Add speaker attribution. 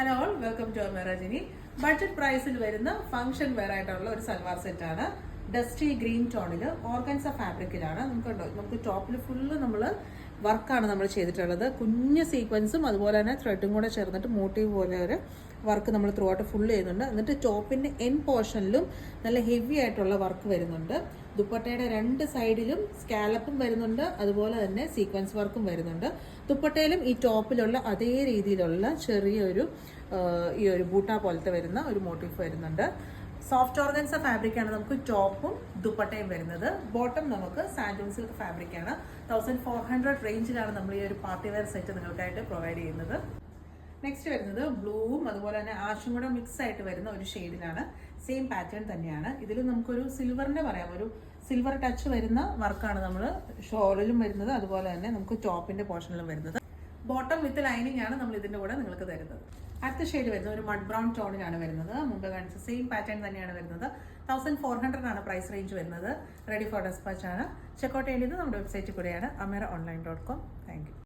Speaker 1: Hello all, welcome to മെറജിനി. Budget പ്രൈസിൽ വരുന്ന ഫംഗ്ഷൻ വെയർ ആയിട്ടുള്ള ഒരു സൽവാർ സെറ്റ് ആണ്. ഡസ്റ്റി ഗ്രീൻ ടോണിൽ ഓർഗൻസ ഫാബ്രിക്കിലാണ്. നമുക്ക് ടോപ്പിൽ ഫുള്ള് നമ്മൾ വർക്കാണ് നമ്മൾ ചെയ്തിട്ടുള്ളത്. കുഞ്ഞ് സീക്വൻസും അതുപോലെ തന്നെ ത്രെഡും കൂടെ ചേർന്നിട്ട് മോട്ടീവ് പോലെ ഒരു വർക്ക് നമ്മൾ ത്രൂ ഔട്ട് ഫുള്ള് ചെയ്യുന്നുണ്ട്. എന്നിട്ട് ടോപ്പിന്റെ എൻ പോർഷനിലും നല്ല ഹെവി ആയിട്ടുള്ള വർക്ക് വരുന്നുണ്ട്. ദുപ്പട്ടയുടെ രണ്ട് സൈഡിലും സ്കാലപ്പും വരുന്നുണ്ട്, അതുപോലെ തന്നെ സീക്വൻസ് വർക്കും വരുന്നുണ്ട്. ദുപ്പട്ടയിലും ഈ ടോപ്പിലുള്ള അതേ രീതിയിലുള്ള ചെറിയൊരു ഈ ഒരു ബൂട്ട പോലത്തെ വരുന്ന ഒരു മോട്ടീഫ് വരുന്നുണ്ട്. സോഫ്റ്റ് ഓർഗൻസ ഫാബ്രിക് ആണ് നമുക്ക് ടോപ്പും ദുപ്പട്ടയും വരുന്നത്. ബോട്ടം നമുക്ക് സാൻഡൂൺ സിൽക്ക് ഫാബ്രിക് ആണ്. 1400 റേഞ്ചിലാണ് നമ്മൾ ഈ ഒരു പാർട്ടി വെയർ സെറ്റ് നിങ്ങൾക്കായിട്ട് പ്രൊവൈഡ് ചെയ്യുന്നത്. നെക്സ്റ്റ് വരുന്നത് ബ്ലൂവും അതുപോലെ തന്നെ ആഷും കൂടെ മിക്സ് ആയിട്ട് വരുന്ന ഒരു ഷെയ്ഡിലാണ്. സെയിം പാറ്റേൺ തന്നെയാണ്. ഇതിൽ നമുക്കൊരു സിൽവറിന്റെ പറയാം, ഒരു സിൽവർ ടച്ച് വരുന്ന വർക്കാണ് നമ്മൾ ഷോളിലും വരുന്നത്, അതുപോലെ തന്നെ നമുക്ക് ടോപ്പിന്റെ പോർഷനിലും വരുന്നത്. ബോട്ടം വിത്ത് ലൈനിങ് ആണ് നമ്മൾ ഇതിന്റെ കൂടെ നിങ്ങൾക്ക് തരുന്നത്. അടുത്ത ഷെയ്ഡ് വരുന്നത് ഒരു മഡ് ബ്രൗൺ ടോണിലാണ് വരുന്നത്. മുമ്പ് കാണിച്ച സെയിം പാറ്റേൺ തന്നെയാണ് വരുന്നത്. 1400 ആണ് പ്രൈസ് റേഞ്ച് വരുന്നത്. റെഡി ഫോർ ഡെസ്പാച്ച് ആണ്. ചെക്കൗട്ട് ചെയ്യേണ്ടത് നമ്മുടെ വെബ്സൈറ്റിൽ കൂടെയാണ്, ameraonline.com. Thank you.